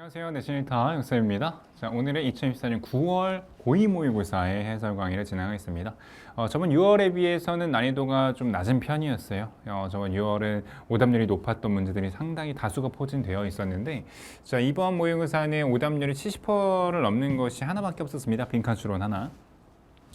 안녕하세요. 내신일타 역사입니다. 자, 오늘은 2024년 9월 고2 모의고사의 해설 강의를 진행하겠습니다. 저번 6월에 비해서는 난이도가 좀 낮은 편이었어요. 저번 6월은 오답률이 높았던 문제들이 상당히 다수가 포진되어 있었는데, 자, 이번 모의고사는 오답률이 70%를 넘는 것이 하나밖에 없었습니다. 빈칸 추론 하나.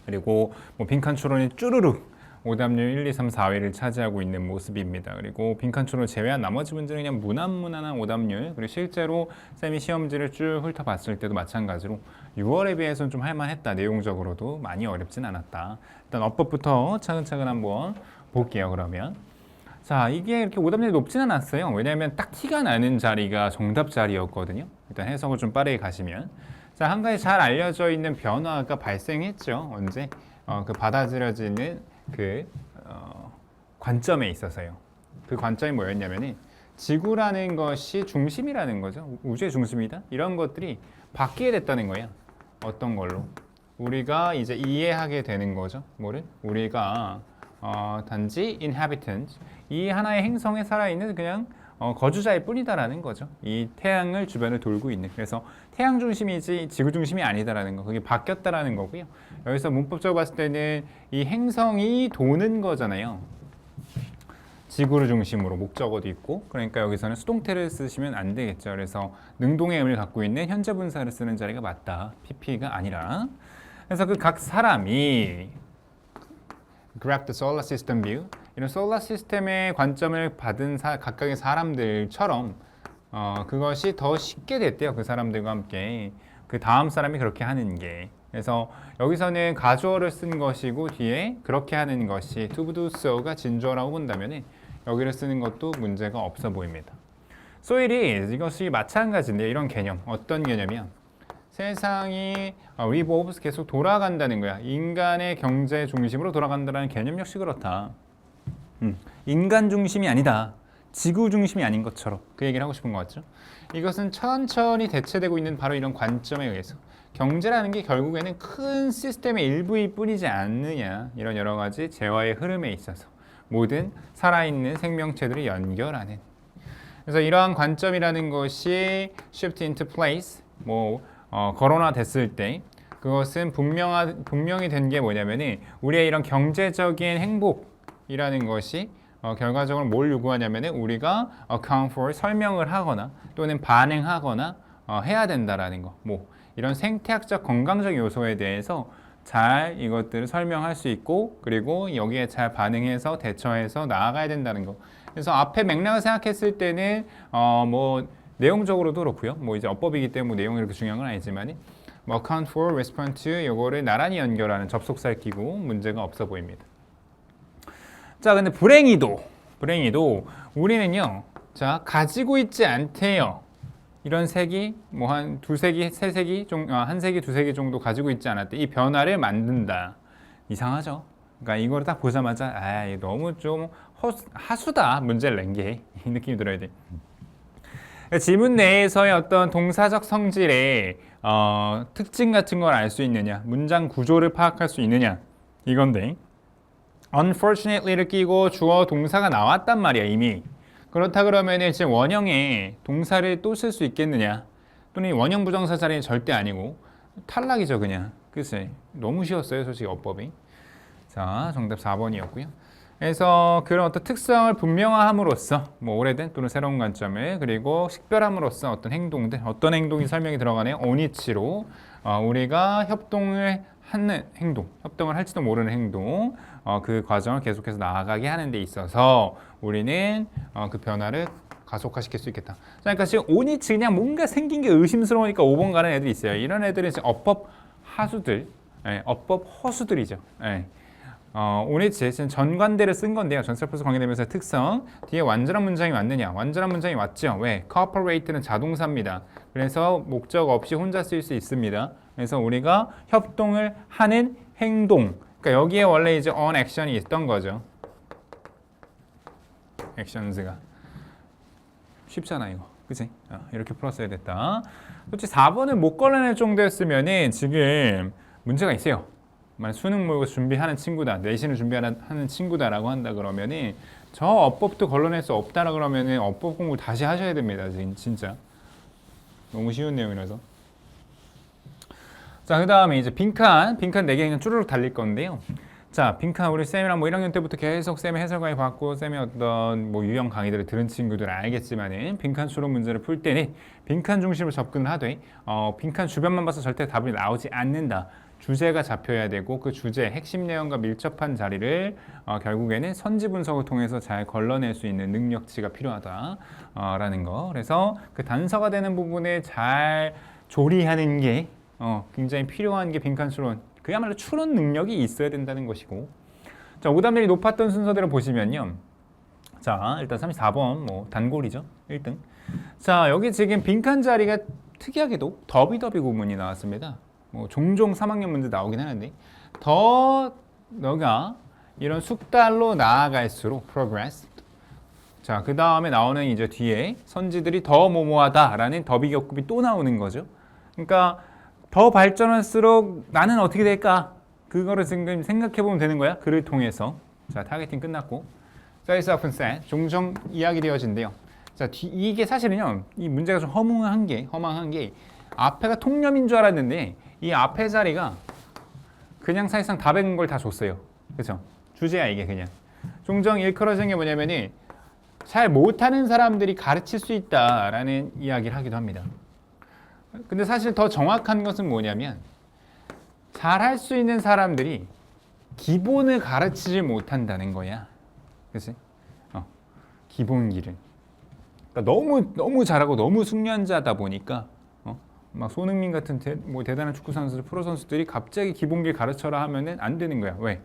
그리고 빈칸 추론이 쭈루룩 오답률 1, 2, 3, 4위를 차지하고 있는 모습입니다. 그리고 빈칸 추론을 제외한 나머지 문제는 그냥 무난무난한 오답률, 그리고 실제로 쌤이 시험지를 쭉 훑어봤을 때도 마찬가지로 6월에 비해서는 좀 할만했다. 내용적으로도 많이 어렵진 않았다. 일단 어법부터 차근차근 한번 볼게요. 그러면 자, 이게 이렇게 오답률이 높지는 않았어요. 왜냐하면 딱 티가 나는 자리가 정답 자리였거든요. 일단 해석을 좀 빠르게 가시면, 자, 한 가지 잘 알려져 있는 변화가 발생했죠. 언제? 그 받아들여지는 관점에 있어서요. 그 관점이 뭐였냐면은 지구라는 것이 중심이라는 거죠. 우주의 중심이다. 이런 것들이 바뀌게 됐다는 거예요. 어떤 걸로? 우리가 이제 이해하게 되는 거죠. 뭐를? 우리가 단지 inhabitant, 이 하나의 행성에 살아있는 그냥 거주자일 뿐이다라는 거죠. 이 태양을 주변을 돌고 있는. 그래서 태양 중심이지 지구 중심이 아니다라는 거. 그게 바뀌었다라는 거고요. 여기서 문법적으로 봤을 때는 이 행성이 도는 거잖아요. 지구를 중심으로 목적어도 있고, 그러니까 여기서는 수동태를 쓰시면 안 되겠죠. 그래서 능동의 의미를 갖고 있는 현재 분사를 쓰는 자리가 맞다. PP가 아니라. 그래서 그 각 사람이 grab the solar system view, 이런 솔라 시스템의 관점을 받은 각각의 사람들처럼 그것이 더 쉽게 됐대요. 그 사람들과 함께 그 다음 사람이 그렇게 하는 게. 그래서 여기서는 가주어를 쓴 것이고 뒤에 그렇게 하는 것이 to do so가 진주어라고 본다면 여기를 쓰는 것도 문제가 없어 보입니다. So it is, 이것이 마찬가지인데 이런 개념, 어떤 개념이야? 세상이 revolves, 계속 돌아간다는 거야. 인간의 경제 중심으로 돌아간다는 개념 역시 그렇다. 인간 중심이 아니다. 지구 중심이 아닌 것처럼 그 얘기를 하고 싶은 것 같죠. 이것은 천천히 대체되고 있는 바로 이런 관점에 의해서 경제라는 게 결국에는 큰 시스템의 일부일 뿐이지 않느냐, 이런 여러 가지 재화의 흐름에 있어서 모든 살아있는 생명체들을 연결하는, 그래서 이러한 관점이라는 것이 shift into place, 거론화됐을 때 그것은 분명히 된 게 뭐냐면은 우리의 이런 경제적인 행복이라는 것이 결과적으로 뭘 요구하냐면은 우리가 account for, 설명을 하거나 또는 반응하거나 해야 된다라는 거. 이런 생태학적 건강적 요소에 대해서 잘 이것들을 설명할 수 있고, 그리고 여기에 잘 반응해서 대처해서 나아가야 된다는 거. 그래서 앞에 맥락을 생각했을 때는 내용적으로도 그렇고요. 이제 어법이기 때문에 내용이 그렇게 중요한 건 아니지만 account for, respond to, 이거를 나란히 연결하는 접속사를 끼고 문제가 없어 보입니다. 자, 근데 불행히도 우리는요, 자, 가지고 있지 않대요. 이런 색이 한 두세기, 세세기, 한 세기, 두세기 정도 가지고 있지 않았대. 이 변화를 만든다. 이상하죠? 그러니까 이거를 딱 보자마자 너무 좀 하수다, 문제를 낸 게 이 느낌이 들어야 돼. 지문 내에서의 어떤 동사적 성질의 특징 같은 걸 알 수 있느냐, 문장 구조를 파악할 수 있느냐, 이건데 unfortunately를 끼고 주어 동사가 나왔단 말이야 이미. 그렇다 그러면 지금 원형에 동사를 또 쓸 수 있겠느냐, 또는 원형 부정사 자리는 절대 아니고 탈락이죠 그냥. 글쎄, 너무 쉬웠어요 솔직히 어법이. 자, 정답 4번이었고요. 그래서 그런 어떤 특성을 분명화함으로써 오래된 또는 새로운 관점을, 그리고 식별함으로써 어떤 행동들, 어떤 행동이 설명이 들어가네요. 오니치로 우리가 협동을 하는 행동, 협동을 할지도 모르는 행동, 그 과정을 계속해서 나아가게 하는 데 있어서 우리는 그 변화를 가속화시킬 수 있겠다. 그러니까 지금 오니치 그냥 뭔가 생긴 게 의심스러우니까 5번 가는 애들이 있어요. 이런 애들은 지금 어법 하수들, 어법 허수들이죠. 오니치 지금 전관대를 쓴 건데요. 전설포스 관계대명사의 특성, 뒤에 완전한 문장이 왔느냐? 완전한 문장이 왔죠. 왜? cooperate는 자동사입니다. 그래서 목적 없이 혼자 쓸 수 있습니다. 그래서 우리가 협동을 하는 행동, 그러니까 여기에 원래 이제 on action이 있던 거죠. actions가 쉽잖아 이거, 그치? 이렇게 풀었어야 됐다. 솔직히 4번을 못 걸러낼 정도였으면은 지금 문제가 있어요. 만약 수능 모의고사 준비하는 친구다, 내신을 준비하는 친구다라고 한다 그러면은 저 어법도 걸러낼 수 없다라 그러면은 어법 공부 다시 하셔야 됩니다. 진짜. 너무 쉬운 내용이라서. 자, 그 다음에 이제 빈칸 4개 그냥 쭈르륵 달릴 건데요. 자, 빈칸 우리 쌤이랑 뭐 1학년 때부터 계속 쌤의 해설 강의 받고 쌤의 어떤 뭐 유형 강의들을 들은 친구들은 알겠지만은 빈칸 추론 문제를 풀 때는 빈칸 중심으로 접근을 하되 빈칸 주변만 봐서 절대 답이 나오지 않는다. 주제가 잡혀야 되고 그 주제 핵심 내용과 밀접한 자리를 결국에는 선지 분석을 통해서 잘 걸러낼 수 있는 능력치가 필요하다라는 거. 그래서 그 단서가 되는 부분에 잘 조리하는 게 굉장히 필요한 게 빈칸 추론. 그야말로 추론 능력이 있어야 된다는 것이고. 자, 오답률이 높았던 순서대로 보시면요. 자, 일단 34번 뭐 단골이죠. 1등. 자, 여기 지금 빈칸 자리가 특이하게도 더비더비 구문이 나왔습니다. 뭐 종종 3학년 문제 나오긴 하는데 더 너가 이런 숙달로 나아갈수록 progress. 자, 그 다음에 나오는 이제 뒤에 선지들이 더 뭐뭐하다라는 더비 격급이 또 나오는 거죠. 그러니까 더 발전할수록 나는 어떻게 될까? 그거를 지금 생각해 보면 되는 거야. 글을 통해서. 자, 타겟팅 끝났고. Face often said. 종종 이야기되어진대요. 자, 이게 사실은요. 이 문제가 좀 허망한 게 앞에가 통념인 줄 알았는데 이 앞에 자리가 그냥 사실상 답인 걸 다 줬어요. 그렇죠? 주제야 이게 그냥. 종종 일컬어진 게 뭐냐면은 잘 못하는 사람들이 가르칠 수 있다라는 이야기를 하기도 합니다. 근데 사실 더 정확한 것은 뭐냐면 잘할 수 있는 사람들이 기본을 가르치지 못한다는 거야. 그치? 기본기를. 그러니까 너무 잘하고 너무 숙련자다 보니까 막 손흥민 같은 뭐 대단한 축구 선수들, 프로 선수들이 갑자기 기본기를 가르쳐라 하면은 안 되는 거야. 왜?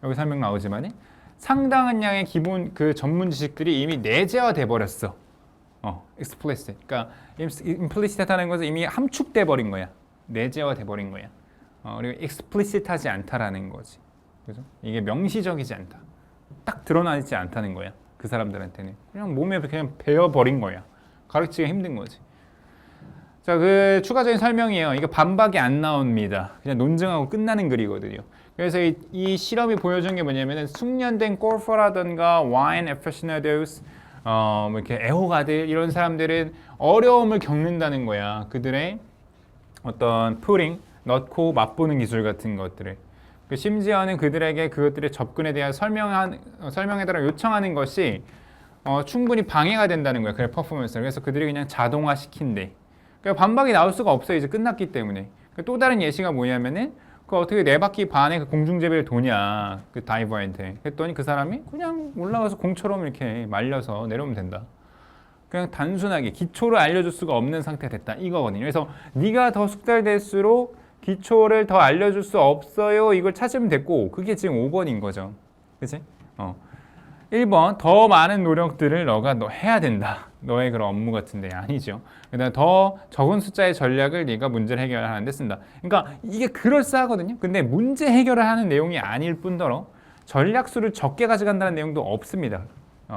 여기 설명 나오지만은 상당한 양의 기본 그 전문 지식들이 이미 내재화돼 버렸어. explicit. 그러니까 implicit하다는 것은 이미 함축돼 버린 거야. 내재화돼 버린 거야. 그리고 explicit하지 않다라는 거지. 그죠? 이게 명시적이지 않다. 딱 드러나지 않다는 거야. 그 사람들한테는 그냥 몸에 그냥 배어 버린 거야. 가르치기가 힘든 거지. 자, 그 추가적인 설명이에요. 이게 반박이 안 나옵니다. 그냥 논증하고 끝나는 글이거든요. 그래서 이 실험이 보여준 게 뭐냐면은 숙련된 골퍼라든가 와인 애피셔나도스 뭐 이렇게 애호가들 이런 사람들은 어려움을 겪는다는 거야. 그들의 어떤 푸링, 넣고 맛보는 기술 같은 것들을. 심지어는 그들에게 그것들의 접근에 대한 설명해달라고 요청하는 것이 충분히 방해가 된다는 거야. 그의 퍼포먼스를. 그래서 그들이 그냥 자동화 시킨대. 그러니까 반박이 나올 수가 없어요. 이제 끝났기 때문에. 또 다른 예시가 뭐냐면은 그 어떻게 4바퀴 반에 그 공중제비를 도냐 그 다이버한테 했더니 그 사람이 그냥 올라가서 공처럼 이렇게 말려서 내려오면 된다. 그냥 단순하게 기초를 알려줄 수가 없는 상태가 됐다 이거거든요. 그래서 네가 더 숙달될수록 기초를 더 알려줄 수 없어요. 이걸 찾으면 됐고 그게 지금 5번인 거죠. 그치? 1번 더 많은 노력들을 너가 해야 된다. 너의 그런 업무 같은데 아니죠. 그다음에 더 적은 숫자의 전략을 네가 문제를 해결하는 데 쓴다. 그러니까 이게 그럴싸하거든요. 근데 문제 해결을 하는 내용이 아닐 뿐더러 전략수를 적게 가져간다는 내용도 없습니다.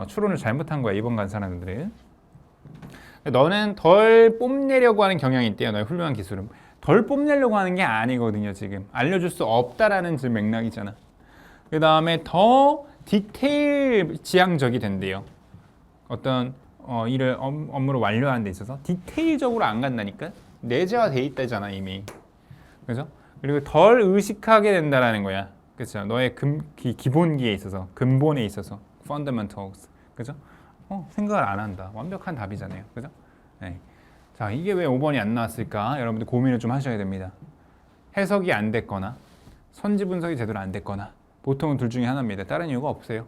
추론을 잘못한 거야 이번 간 사람들은. 너는 덜 뽐내려고 하는 경향이 있대요. 너의 훌륭한 기술은. 덜 뽐내려고 하는 게 아니거든요. 지금 알려줄 수 없다라는 지금 맥락이잖아. 그 다음에 더 디테일 지향적이 된대요. 어떤 일을 업무를 완료하는 데 있어서 디테일적으로 안 간다니까. 내재화돼 있다잖아 이미. 그죠? 그리고 덜 의식하게 된다라는 거야. 그렇죠? 너의 기본기에 있어서, 근본에 있어서, fundamentals. 그죠? 생각을 안 한다. 완벽한 답이잖아요. 그죠? 네. 자, 이게 왜 5번이 안 나왔을까? 여러분들 고민을 좀 하셔야 됩니다. 해석이 안 됐거나 선지 분석이 제대로 안 됐거나 보통은 둘 중에 하나입니다. 다른 이유가 없어요.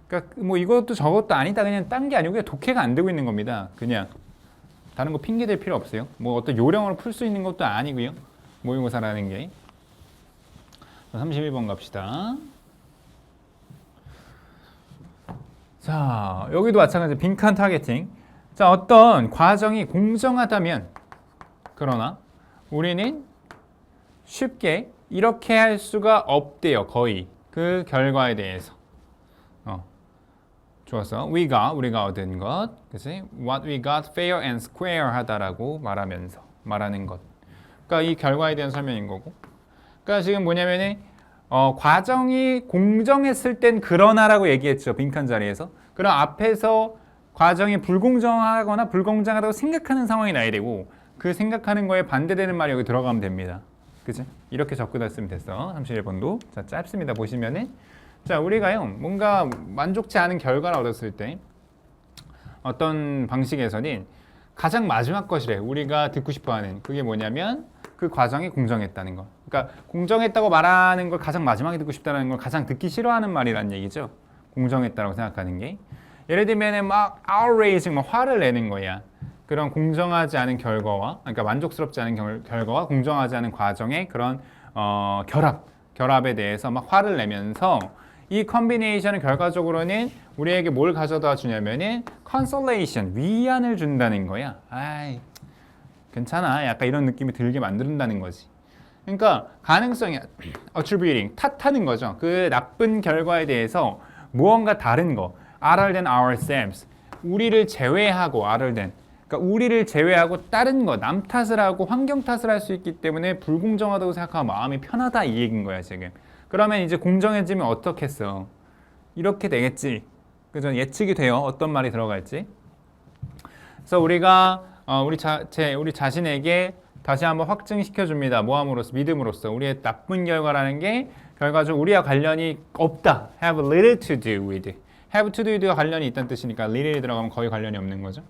그러니까 뭐 이것도 저것도 아니다. 그냥 딴 게 아니고 그냥 독해가 안 되고 있는 겁니다. 그냥 다른 거 핑계 댈 필요 없어요. 뭐 어떤 요령으로 풀 수 있는 것도 아니고요. 모의고사라는 게. 31번 갑시다. 자, 여기도 마찬가지 빈칸 타겟팅. 자, 어떤 과정이 공정하다면 그러나 우리는 쉽게 이렇게 할 수가 없대요. 거의 그 결과에 대해서. 좋았어. 우리가 얻은 것, 그치? What we got fair and square 하다라고 말하는 것. 그러니까 이 결과에 대한 설명인 거고. 그러니까 지금 뭐냐면은 과정이 공정했을 땐 그러나라고 얘기했죠. 빈칸 자리에서. 그럼 앞에서 과정이 불공정하거나 불공정하다고 생각하는 상황이 나야 되고 그 생각하는 거에 반대되는 말이 여기 들어가면 됩니다. 그치? 이렇게 접근했으면 됐어. 31번도. 자, 짧습니다. 보시면은. 자, 우리가요, 뭔가 만족치 않은 결과를 얻었을 때 어떤 방식에서는 가장 마지막 것이래. 우리가 듣고 싶어 하는. 그게 뭐냐면 그 과정이 공정했다는 거. 그러니까 공정했다고 말하는 걸 가장 마지막에 듣고 싶다는 걸 가장 듣기 싫어하는 말이라는 얘기죠. 공정했다고 생각하는 게. 예를 들면 막 outraging, 막 화를 내는 거야. 그런 공정하지 않은 결과와, 그러니까 만족스럽지 않은 결과와 공정하지 않은 과정의 그런 결합에 대해서 막 화를 내면서 이 컨비네이션은 결과적으로는 우리에게 뭘 가져다 주냐면은 consolation, 위안을 준다는 거야. 아이, 괜찮아. 약간 이런 느낌이 들게 만든다는 거지. 그러니까 가능성이 attributing, 탓하는 거죠. 그 나쁜 결과에 대해서 무언가 다른 거, other than ourselves, 우리를 제외하고 other than, 그러니까 우리를 제외하고 다른 거, 남 탓을 하고 환경 탓을 할 수 있기 때문에 불공정하다고 생각하면 마음이 편하다 이 얘기인 거야 지금. 그러면 이제 공정해지면 어떻겠어? 이렇게 되겠지. 그죠? 예측이 돼요. 어떤 말이 들어갈지. 그래서 우리가 우리 자신에게 다시 한번 확증시켜 줍니다. 뭐함으로써, 믿음으로써 우리의 나쁜 결과라는 게 결과적으로 우리와 관련이 없다. Have little to do with. Have to do with와 관련이 있다는 뜻이니까 little이 들어가면 거의 관련이 없는 거죠.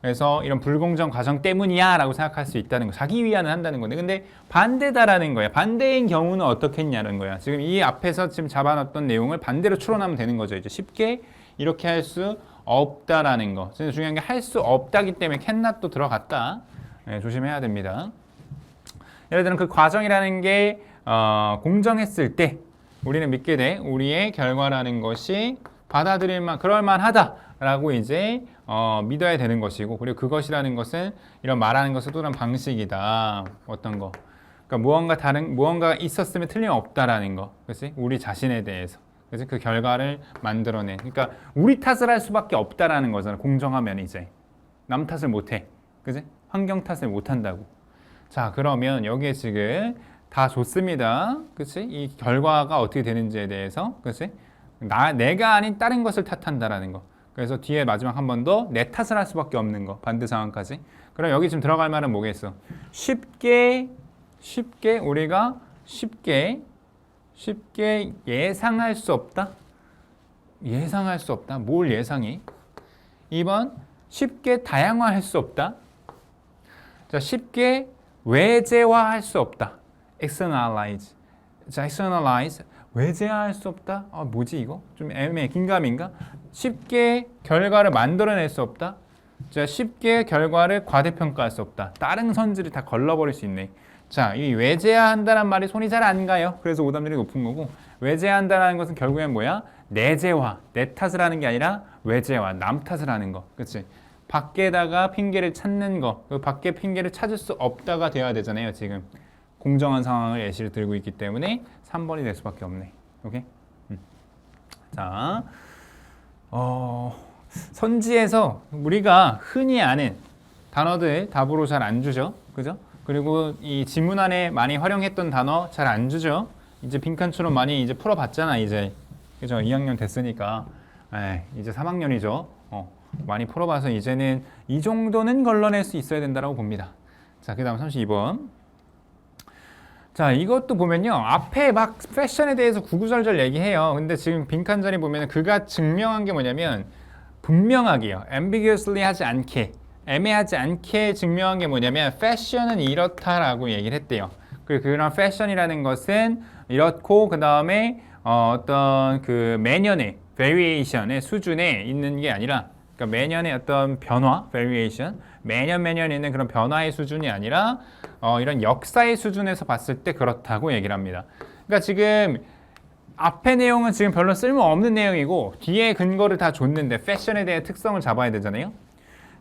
그래서 이런 불공정 과정 때문이야 라고 생각할 수 있다는 거. 자기 위안을 한다는 건데 근데 반대다라는 거야. 반대인 경우는 어떻겠냐는 거야. 지금 이 앞에서 지금 잡아놨던 내용을 반대로 추론하면 되는 거죠. 이제 쉽게 이렇게 할 수 없다라는 거. 진짜 중요한 게 할 수 없다기 때문에 cannot도 들어갔다. 네, 조심해야 됩니다. 예를 들면 그 과정이라는 게 공정했을 때 우리는 믿게 돼. 우리의 결과라는 것이 받아들일만 그럴만하다라고 이제 믿어야 되는 것이고, 그리고 그것이라는 것은 이런 말하는 것을 또 다른 방식이다. 어떤 거? 그러니까 무언가 있었으면 틀림없다라는 거, 그렇지? 우리 자신에 대해서, 그렇지? 그 결과를 만들어낸. 그러니까 우리 탓을 할 수밖에 없다라는 거잖아. 공정하면 이제 남 탓을 못해, 그렇지? 환경 탓을 못한다고. 자, 그러면 여기에 지금 다 좋습니다, 그렇지? 이 결과가 어떻게 되는지에 대해서, 그렇지? 내가 아닌 다른 것을 탓한다라는 거. 그래서 뒤에 마지막 한 번 더 내 탓을 할 수밖에 없는 거. 반대 상황까지. 그럼 여기 지금 들어갈 말은 뭐겠어? 우리가 쉽게 예상할 수 없다. 예상할 수 없다. 뭘 예상해? 2번 쉽게 다양화할 수 없다. 자, 쉽게 외제화할 수 없다. externalize. 자, externalize. 외제화할 수 없다? 뭐지 이거? 좀 애매해. 긴가민가? 쉽게 결과를 만들어낼 수 없다? 자, 쉽게 결과를 과대평가할 수 없다. 다른 선지를 다 걸러버릴 수 있네. 자, 이 외제화한다는 말이 손이 잘 안 가요. 그래서 오답률이 높은 거고, 외제화한다는 것은 결국엔 뭐야? 내재화. 내 탓을 하는 게 아니라 외제화. 남 탓을 하는 거. 그치? 밖에다가 핑계를 찾는 거. 그 밖에 핑계를 찾을 수 없다가 되어야 되잖아요, 지금. 공정한 상황을 예시를 들고 있기 때문에 3번이 될 수밖에 없네. 오케이? 자, 선지에서 우리가 흔히 아는 단어들 답으로 잘 안 주죠, 그죠? 그리고 이 지문 안에 많이 활용했던 단어 잘 안 주죠. 이제 빈칸처럼 많이 이제 풀어봤잖아, 이제. 그죠? 2학년 됐으니까. 이제 3학년이죠. 많이 풀어봐서 이제는 이 정도는 걸러낼 수 있어야 된다고 봅니다. 자, 그 다음 32번. 자, 이것도 보면요, 앞에 막 패션에 대해서 구구절절 얘기해요. 근데 지금 빈칸 자리 보면 그가 증명한 게 뭐냐면 분명하게요, ambiguously 하지 않게, 애매하지 않게 증명한 게 뭐냐면 패션은 이렇다라고 얘기를 했대요. 그리고 그런 패션이라는 것은 이렇고, 그 다음에 어떤 그 매년의 variation의 수준에 있는 게 아니라, 그러니까 매년의 어떤 변화, variation, 매년 있는 그런 변화의 수준이 아니라 이런 역사의 수준에서 봤을 때 그렇다고 얘기를 합니다. 그러니까 지금 앞의 내용은 지금 별로 쓸모없는 내용이고 뒤에 근거를 다 줬는데 패션에 대해 특성을 잡아야 되잖아요.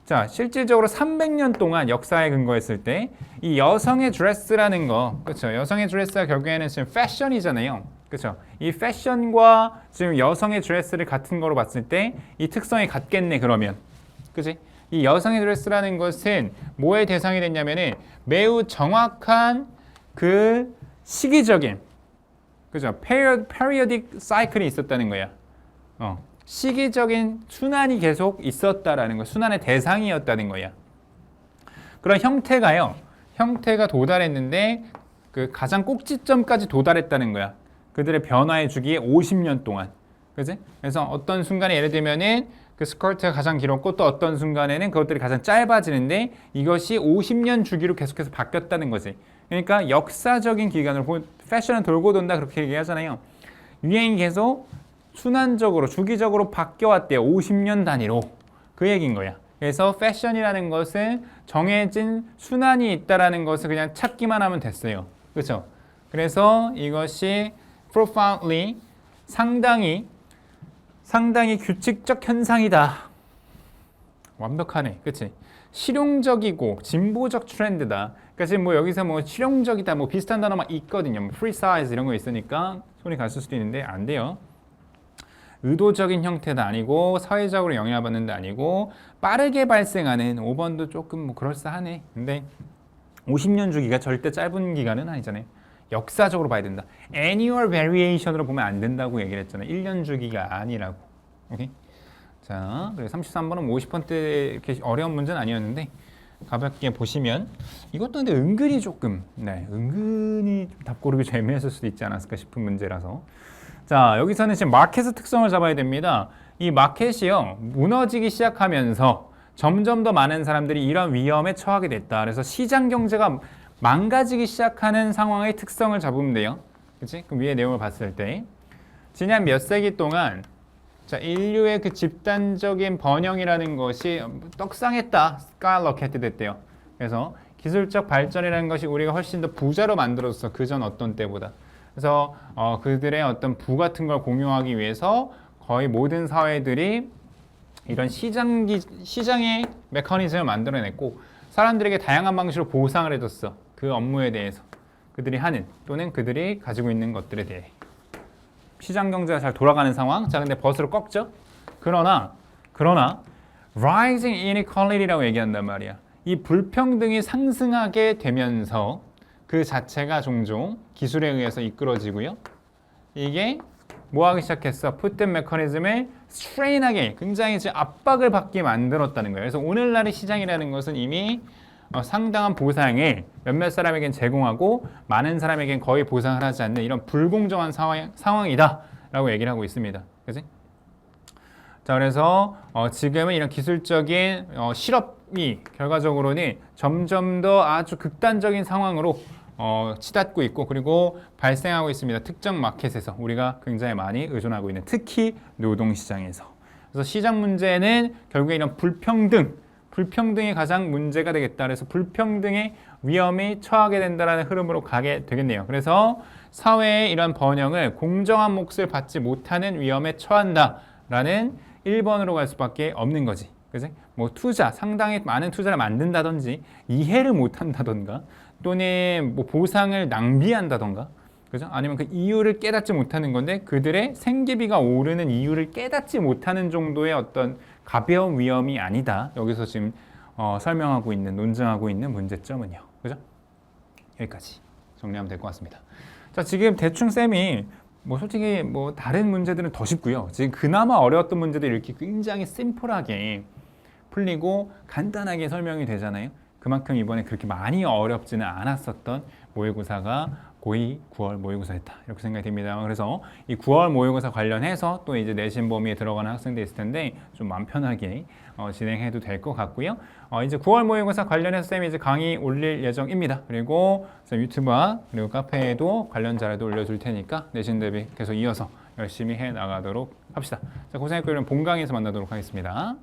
자, 실질적으로 300년 동안 역사에 근거했을 때 이 여성의 드레스라는 거, 그렇죠? 여성의 드레스가 결국에는 지금 패션이잖아요. 그렇죠? 이 패션과 지금 여성의 드레스를 같은 거로 봤을 때 이 특성이 같겠네, 그러면. 그치? 이 여성의 드레스라는 것은 뭐의 대상이 됐냐면은 매우 정확한 그 시기적인, 그죠? periodic cycle이 있었다는 거야. 시기적인 순환이 계속 있었다라는 거야. 순환의 대상이었다는 거야. 그런 형태가 도달했는데 그 가장 꼭지점까지 도달했다는 거야. 그들의 변화의 주기에 50년 동안. 그지? 그래서 어떤 순간에 예를 들면은 그 스커트가 가장 길었고 또 어떤 순간에는 그것들이 가장 짧아지는데 이것이 50년 주기로 계속해서 바뀌었다는 거지. 그러니까 역사적인 기간으로 패션은 돌고 돈다 그렇게 얘기하잖아요. 유행이 계속 순환적으로 주기적으로 바뀌어왔대요. 50년 단위로. 그 얘기인 거야. 그래서 패션이라는 것은 정해진 순환이 있다라는 것을 그냥 찾기만 하면 됐어요. 그렇죠? 그래서 이것이 profoundly 상당히 규칙적 현상이다. 완벽하네. 그치? 실용적이고 진보적 트렌드다. 그러니까 지금 뭐 여기서 뭐 실용적이다 뭐 비슷한 단어 막 있거든요. 뭐 precise 이런 거 있으니까 손이 갔을 수도 있는데 안 돼요. 의도적인 형태도 아니고 사회적으로 영향을 받는 데 아니고 빠르게 발생하는 5번도 조금 뭐 그럴싸하네. 근데 50년 주기가 절대 짧은 기간은 아니잖아요. 역사적으로 봐야 된다. annual variation으로 보면 안 된다고 얘기를 했잖아요. 1년 주기가 아니라고. 오케이? 자, 그래서 33번은 50%대 이렇게 어려운 문제는 아니었는데 가볍게 보시면 이것도 근데 은근히 조금 은근히 좀 답 고르기 좀 애매했을 수도 있지 않았을까 싶은 문제라서 자, 여기서는 지금 마켓의 특성을 잡아야 됩니다. 이 마켓이요, 무너지기 시작하면서 점점 더 많은 사람들이 이런 위험에 처하게 됐다. 그래서 시장 경제가 망가지기 시작하는 상황의 특성을 잡으면 돼요. 그치? 그 위에 내용을 봤을 때 지난 몇 세기 동안 자, 인류의 그 집단적인 번영이라는 것이 떡상했다. skyrocket 됐대요. 그래서 기술적 발전이라는 것이 우리가 훨씬 더 부자로 만들어줬어. 그전 어떤 때보다. 그래서 그들의 어떤 부 같은 걸 공유하기 위해서 거의 모든 사회들이 이런 시장의 메커니즘을 만들어냈고 사람들에게 다양한 방식으로 보상을 해줬어. 그 업무에 대해서 그들이 하는 또는 그들이 가지고 있는 것들에 대해 시장 경제가 잘 돌아가는 상황. 자, 근데 버스로 꺾죠. 그러나 rising inequality라고 얘기한단 말이야. 이 불평등이 상승하게 되면서 그 자체가 종종 기술에 의해서 이끌어지고요. 이게 뭐 하기 시작했어? 풋된 메커니즘을 스트레인하게 굉장히 압박을 받게 만들었다는 거예요. 그래서 오늘날의 시장이라는 것은 이미 상당한 보상을 몇몇 사람에겐 제공하고 많은 사람에겐 거의 보상을 하지 않는 이런 불공정한 상황이다 라고 얘기를 하고 있습니다. 그치? 자, 그래서 지금은 이런 기술적인 실업이 결과적으로는 점점 더 아주 극단적인 상황으로 치닫고 있고 그리고 발생하고 있습니다. 특정 마켓에서 우리가 굉장히 많이 의존하고 있는 특히 노동시장에서. 그래서 시장 문제는 결국에 이런 불평등이 가장 문제가 되겠다. 그래서 불평등의 위험에 처하게 된다는 흐름으로 가게 되겠네요. 그래서 사회의 이런 번영을 공정한 몫을 받지 못하는 위험에 처한다라는 1번으로 갈 수밖에 없는 거지. 그지? 뭐 상당히 많은 투자를 만든다든지 이해를 못한다던가 또는 뭐 보상을 낭비한다던가 그죠? 아니면 그 이유를 깨닫지 못하는 건데 그들의 생계비가 오르는 이유를 깨닫지 못하는 정도의 어떤 가벼운 위험이 아니다. 여기서 지금 설명하고 있는, 논증하고 있는 문제점은요. 그죠? 여기까지 정리하면 될 것 같습니다. 자, 지금 대충 쌤이 뭐 솔직히 뭐 다른 문제들은 더 쉽고요. 지금 그나마 어려웠던 문제들 이렇게 굉장히 심플하게 풀리고 간단하게 설명이 되잖아요. 그만큼 이번에 그렇게 많이 어렵지는 않았었던 모의고사가 고2 9월 모의고사였다 이렇게 생각이 듭니다. 그래서 이 9월 모의고사 관련해서 또 이제 내신 범위에 들어가는 학생들 있을 텐데 좀 마음 편하게 진행해도 될 것 같고요. 이제 9월 모의고사 관련해서 쌤이 이제 강의 올릴 예정입니다. 그리고 유튜브와 그리고 카페에도 관련 자료도 올려줄 테니까 내신 대비 계속 이어서 열심히 해 나가도록 합시다. 자, 고생했고, 그럼 본강에서 만나도록 하겠습니다.